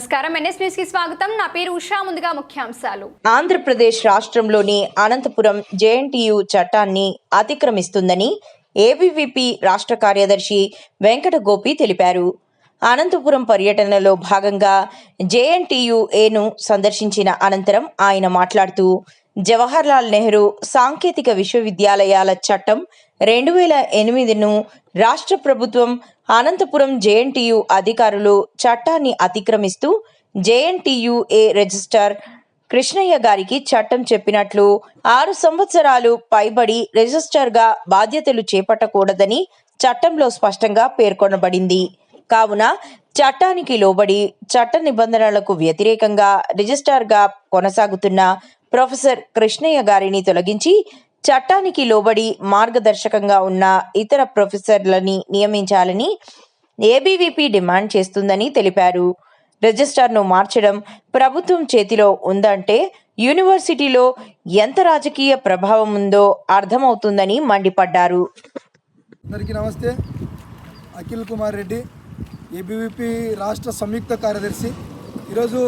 నమస్కారం NS news కి స్వాగతం. నా పేరు ఉషా. ముందుగా ముఖ్యాంశాలు. ఆంధ్రప్రదేశ్ రాష్ట్రంలోని అనంతపురం జేఎన్టీయూ చట్టాన్ని అతిక్రమిస్తుందని ఏబీవీపీ రాష్ట్ర కార్యదర్శి వెంకట గోపి తెలిపారు. అనంతపురం పర్యటనలో భాగంగా జేఎన్టీయూఏను సందర్శించిన అనంతరం ఆయన మాట్లాడుతూ జవహర్లాల్ నెహ్రూ సాంకేతిక విశ్వవిద్యాలయాల చట్టం 2008ను రాష్ట్ర ప్రభుత్వం అనంతపురం జేఎన్టీయూ అధికారులు చట్టాన్ని అతిక్రమిస్తూ జేఎన్టీయూఏ రిజిస్ట్రార్ కృష్ణయ్య గారికి చట్టం చెప్పినట్లు 6 సంవత్సరాలు పైబడి రిజిస్ట్రార్గా బాధ్యతలు చేపట్టకూడదని చట్టంలో స్పష్టంగా పేర్కొనబడింది. కావున చట్టానికి లోబడి చట్ట నిబంధనలకు వ్యతిరేకంగా రిజిస్ట్రార్గా కొనసాగుతున్న ప్రొఫెసర్ కృష్ణయ్య గారిని తొలగించి చట్టానికి లోబడి మార్గదర్శకంగా ఉన్న ఇతర ప్రొఫెసర్లని నియమించాలని ఏబీవీపీ డిమాండ్ చేస్తుందని తెలిపారు. రిజిస్ట్రార్ను మార్చడం ప్రభుత్వం చేతిలో ఉందంటే యూనివర్సిటీలో ఎంత రాజకీయ ప్రభావం ఉందో అర్థమవుతుందని మండిపడ్డారు. అందరికీ నమస్తే. అఖిల్ కుమార్ రెడ్డి, ఏబీవీపీ రాష్ట్ర సంయుక్త కార్యదర్శి. ఈరోజు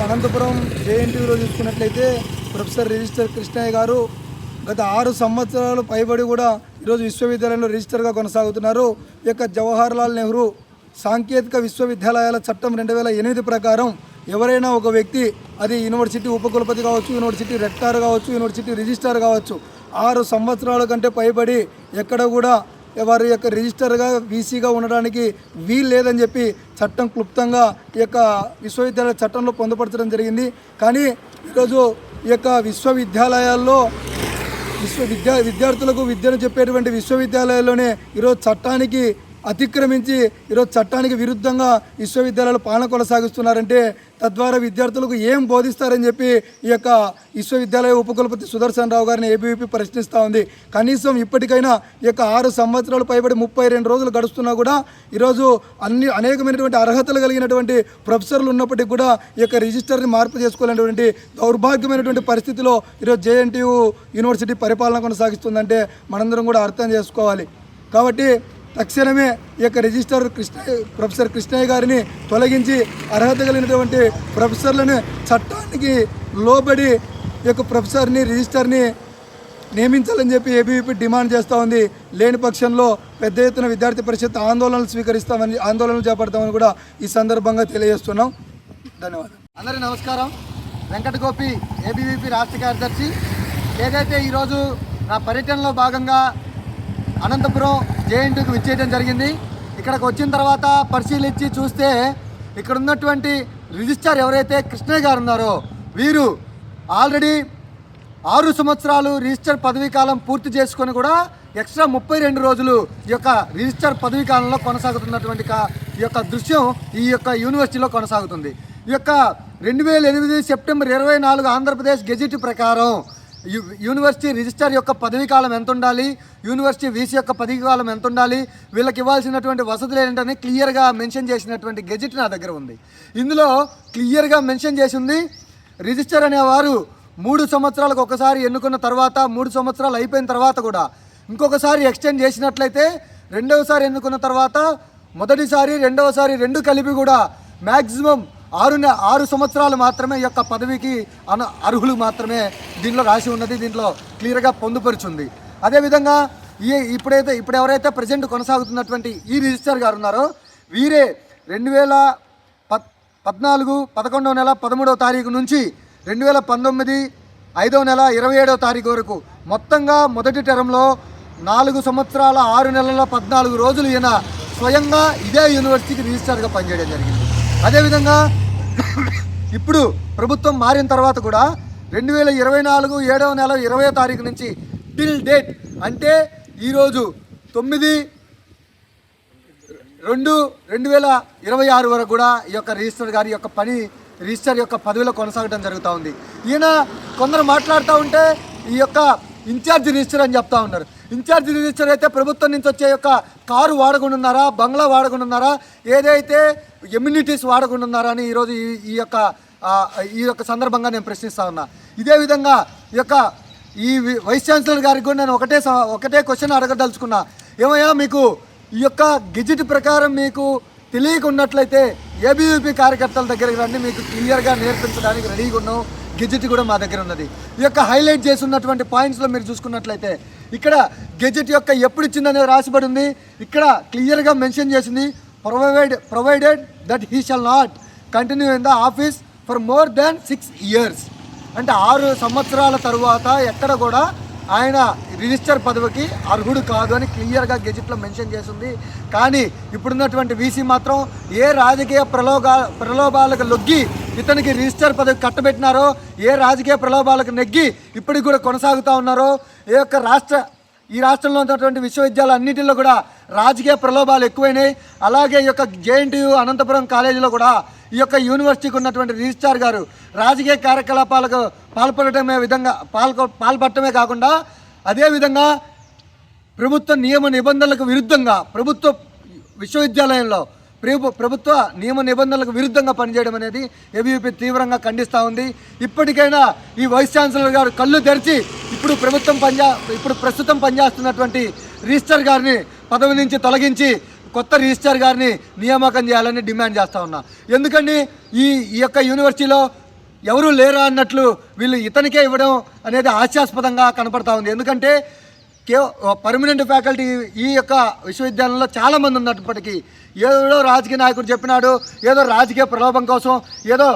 అనంతపురం జేఎన్టీయూలో చూసుకున్నట్లయితే ప్రొఫెసర్ రిజిస్టర్ కృష్ణయ్య గారు గత 6 సంవత్సరాలు పైబడి కూడా ఈరోజు విశ్వవిద్యాలయంలో రిజిస్టర్గా కొనసాగుతున్నారు. ఈ యొక్క జవహర్లాల్ నెహ్రూ సాంకేతిక విశ్వవిద్యాలయాల చట్టం 2008 ప్రకారం ఎవరైనా ఒక వ్యక్తి, అది యూనివర్సిటీ ఉపకులపతి కావచ్చు, యూనివర్సిటీ రెక్టార్ కావచ్చు, యూనివర్సిటీ రిజిస్ట్రార్ కావచ్చు, 6 సంవత్సరాల కంటే పైబడి ఎక్కడ కూడా వారి యొక్క రిజిస్టర్గా వీసీగా ఉండడానికి వీలు లేదని చెప్పి చట్టం క్లుప్తంగా ఈ యొక్క విశ్వవిద్యాలయ చట్టంలో పొందుపరచడం జరిగింది. కానీ ఈరోజు ఈ యొక్క విశ్వవిద్యాలయాల్లో విద్యార్థులకు విద్యను చెప్పేటువంటి విశ్వవిద్యాలయాల్లోనే ఈరోజు చట్టానికి అతిక్రమించి ఈరోజు చట్టానికి విరుద్ధంగా విశ్వవిద్యాలయాలు పాలన కొనసాగిస్తున్నారంటే తద్వారా విద్యార్థులకు ఏం బోధిస్తారని చెప్పి ఈ యొక్క విశ్వవిద్యాలయ ఉపకులపతి సుదర్శన్ రావు గారిని ఏబీవీపీ ప్రశ్నిస్తూ ఉంది. కనీసం ఇప్పటికైనా ఈ యొక్క 6 సంవత్సరాలు పైబడి 32 రోజులు గడుస్తున్నా కూడా ఈరోజు అనేకమైనటువంటి అర్హతలు కలిగినటువంటి ప్రొఫెసర్లు ఉన్నప్పటికీ కూడా ఈ యొక్క రిజిస్టర్ని మార్పు చేసుకోలేనటువంటి దౌర్భాగ్యమైనటువంటి పరిస్థితిలో ఈరోజు జేఎన్టీయూ యూనివర్సిటీ పరిపాలన కొనసాగిస్తుందంటే మనందరం కూడా అర్థం చేసుకోవాలి. కాబట్టి తక్షణమే ఈ యొక్క రిజిస్టర్ ప్రొఫెసర్ కృష్ణయ్య గారిని తొలగించి అర్హత కలిగినటువంటి ప్రొఫెసర్లను చట్టానికి లోబడి ఈ యొక్క ప్రొఫెసర్ని రిజిస్టర్ని నియమించాలని చెప్పి ఏబీవీపీ డిమాండ్ చేస్తూ ఉంది. లేని పక్షంలో పెద్ద ఎత్తున విద్యార్థి పరిషత్ ఆందోళనలు చేపడతామని కూడా ఈ సందర్భంగా తెలియజేస్తున్నాం. ధన్యవాదాలు. అందరికీ నమస్కారం. వెంకట గోపి, ఏబీవీపీ రాష్ట్ర కార్యదర్శి. ఏదైతే ఈరోజు నా పర్యటనలో భాగంగా అనంతపురం జేఎన్టీయూకి విచ్చేయడం జరిగింది. ఇక్కడికి వచ్చిన తర్వాత పరిశీలించి చూస్తే ఇక్కడ ఉన్నటువంటి రిజిస్ట్రార్ ఎవరైతే కృష్ణయ్య గారు ఉన్నారో వీరు ఆల్రెడీ 6 సంవత్సరాలు రిజిస్టర్ పదవీ కాలం పూర్తి చేసుకొని కూడా ఎక్స్ట్రా 32 రోజులు ఈ యొక్క రిజిస్టర్ పదవీ కాలంలో కొనసాగుతున్నటువంటి ఈ యొక్క దృశ్యం ఈ యొక్క యూనివర్సిటీలో కొనసాగుతుంది. ఈ యొక్క 2008 సెప్టెంబర్ 24 ఆంధ్రప్రదేశ్ గెజిట్ ప్రకారం యూనివర్సిటీ రిజిస్ట్రార్ యొక్క పదవీ కాలం ఎంత ఉండాలి, యూనివర్సిటీ వీసీ యొక్క పదవీ కాలం ఎంత ఉండాలి, వీళ్ళకి ఇవ్వాల్సినటువంటి వసతులు ఏంటని క్లియర్గా మెన్షన్ చేసినటువంటి గెజిట్ నా దగ్గర ఉంది. ఇందులో క్లియర్గా మెన్షన్ చేసి ఉంది, రిజిస్టర్ అనేవారు 3 సంవత్సరాలకు ఒకసారి ఎన్నుకున్న తర్వాత 3 సంవత్సరాలు అయిపోయిన తర్వాత కూడా ఇంకొకసారి ఎక్స్టెండ్ చేసినట్లయితే రెండవసారి ఎన్నుకున్న తర్వాత మొదటిసారి రెండవసారి 2 కలిపి కూడా మ్యాక్సిమం 6 సంవత్సరాలు మాత్రమే ఈ యొక్క పదవికి అర్హులు మాత్రమే దీనిలో రాసి ఉన్నది. దీంట్లో క్లియర్గా పొందుపరుచుంది. అదేవిధంగా ఇప్పుడు ఎవరైతే ప్రజెంట్ కొనసాగుతున్నటువంటి ఈ రిజిస్టర్ గారు ఉన్నారో వీరే 2014 11వ నెల 13వ తారీఖు నుంచి 2019 5వ నెల 27వ తారీఖు వరకు మొత్తంగా మొదటి టర్మ్లో 4 సంవత్సరాల 6 నెలల 14 రోజులు ఈయన స్వయంగా ఇదే యూనివర్సిటీకి రిజిస్టర్గా పనిచేయడం జరిగింది. అదేవిధంగా ఇప్పుడు ప్రభుత్వం మారిన తర్వాత కూడా 2024 7వ నెల 20వ తారీఖు నుంచి టిల్ డేట్ అంటే ఈరోజు 9/2/2026 వరకు కూడా ఈ యొక్క రిజిస్టర్ గారి యొక్క రిజిస్టర్ యొక్క పదవిలో కొనసాగడం జరుగుతూ ఉంది. ఈయన కొందరు మాట్లాడుతూ ఉంటే ఈ యొక్క ఇన్ఛార్జ్ రిజిస్టర్ అని చెప్తా ఉన్నారు. ఇన్ఛార్జ్ రిజిస్టర్ అయితే ప్రభుత్వం నుంచి వచ్చే యొక్క కారు వాడకుండా ఉన్నారా, బంగ్లా వాడకుండా ఉన్నారా, ఏదైతే ఎమ్యూనిటీస్ వాడకుండా ఉన్నారా అని ఈరోజు ఈ యొక్క సందర్భంగా నేను ప్రశ్నిస్తా ఉన్నా. ఇదే విధంగా ఈ వైస్ ఛాన్సలర్ గారికి కూడా నేను ఒకటే క్వశ్చన్ అడగదలుచుకున్నా. ఏమయ్యా, మీకు ఈ యొక్క గెజిట్ ప్రకారం మీకు తెలియకున్నట్లయితే ఏబీవీపీ కార్యకర్తల దగ్గరికి రండి, మీకు క్లియర్గా నేర్పించడానికి రెడీగా ఉన్నాం. గెజెట్ కూడా మా దగ్గర ఉన్నది. ఈ యొక్క హైలైట్ చేసి ఉన్నటువంటి పాయింట్స్లో మీరు చూసుకున్నట్లయితే ఇక్కడ గెజెట్ యొక్క ఎప్పుడు ఇచ్చిందనేది రాసిబడి ఉంది. ఇక్కడ క్లియర్గా మెన్షన్ చేసింది, provided that he shall not continue in the office for more than 6 years. అంటే 6 సంవత్సరాల తరువాత ఎక్కడ కూడా ఆయన రిజిస్టర్ పదవికి అర్హుడు కాదు అని క్లియర్గా గెజెట్లో మెన్షన్ చేసింది. కానీ ఇప్పుడున్నటువంటి వీసీ మాత్రం ఏ రాజకీయ ప్రలోభాలకు లొగ్గి ఇతనికి రిజిస్టర్ పదవి కట్టబెట్టినారో, ఏ రాజకీయ ప్రలోభాలకు నెగ్గి ఇప్పటికి కూడా కొనసాగుతూ ఉన్నారో, ఈ రాష్ట్రంలో ఉన్నటువంటి విశ్వవిద్యాలయాలన్నింటిలో కూడా రాజకీయ ప్రలోభాలు ఎక్కువైనాయి. అలాగే ఈ యొక్క జేఎన్టీయూ అనంతపురం కాలేజీలో కూడా ఈ యొక్క యూనివర్సిటీకి ఉన్నటువంటి రిజిస్ట్రార్ గారు రాజకీయ కార్యకలాపాలకు పాల్పడటమే కాకుండా అదేవిధంగా ప్రభుత్వ నియమ నిబంధనలకు విరుద్ధంగా ప్రభుత్వ విశ్వవిద్యాలయంలో ప్రభుత్వ నియమ నిబంధనలకు విరుద్ధంగా పనిచేయడం అనేది ఏబీవీపీ తీవ్రంగా ఖండిస్తూ ఉంది. ఇప్పటికైనా ఈ వైస్ ఛాన్సలర్ గారు కళ్ళు తెరిచి ఇప్పుడు ప్రస్తుతం పనిచేస్తున్నటువంటి రిజిస్ట్రార్ గారిని పదవి నుంచి తొలగించి కొత్త రిజిస్ట్రార్ గారిని నియామకం చేయాలని డిమాండ్ చేస్తూ ఉన్నా. ఎందుకంటే ఈ యొక్క యూనివర్సిటీలో ఎవరూ లేరా అన్నట్లు వీళ్ళు ఇతనికే ఇవ్వడం అనేది హాస్యాస్పదంగా కనపడతా ఉంది. ఎందుకంటే పర్మనెంట్ ఫ్యాకల్టీ ఈ యొక్క విశ్వవిద్యాలయంలో చాలామంది ఉన్నప్పటికీ ఏదో రాజకీయ నాయకుడు చెప్పినాడు, ఏదో రాజకీయ ప్రలోభం కోసం, ఏదో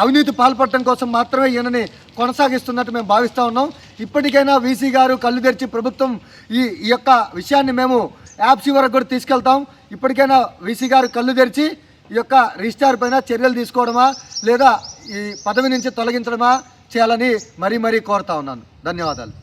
అవినీతి పాల్పడటం కోసం మాత్రమే ఈయనని కొనసాగిస్తున్నట్టు మేము భావిస్తూ ఉన్నాం. ఇప్పటికైనా వీసీ గారు కళ్ళు తెరిచి ప్రభుత్వం ఈ యొక్క విషయాన్ని మేము యాప్సీ వరకు కూడా తీసుకెళ్తాం. ఇప్పటికైనా వీసీ గారు కళ్ళు తెరిచి ఈ యొక్క రిజిస్ట్రార్ పైన చర్యలు తీసుకోవడమా లేదా ఈ పదవి నుంచి తొలగించడమా చేయాలని మరీ కోరుతా ఉన్నాను. ధన్యవాదాలు.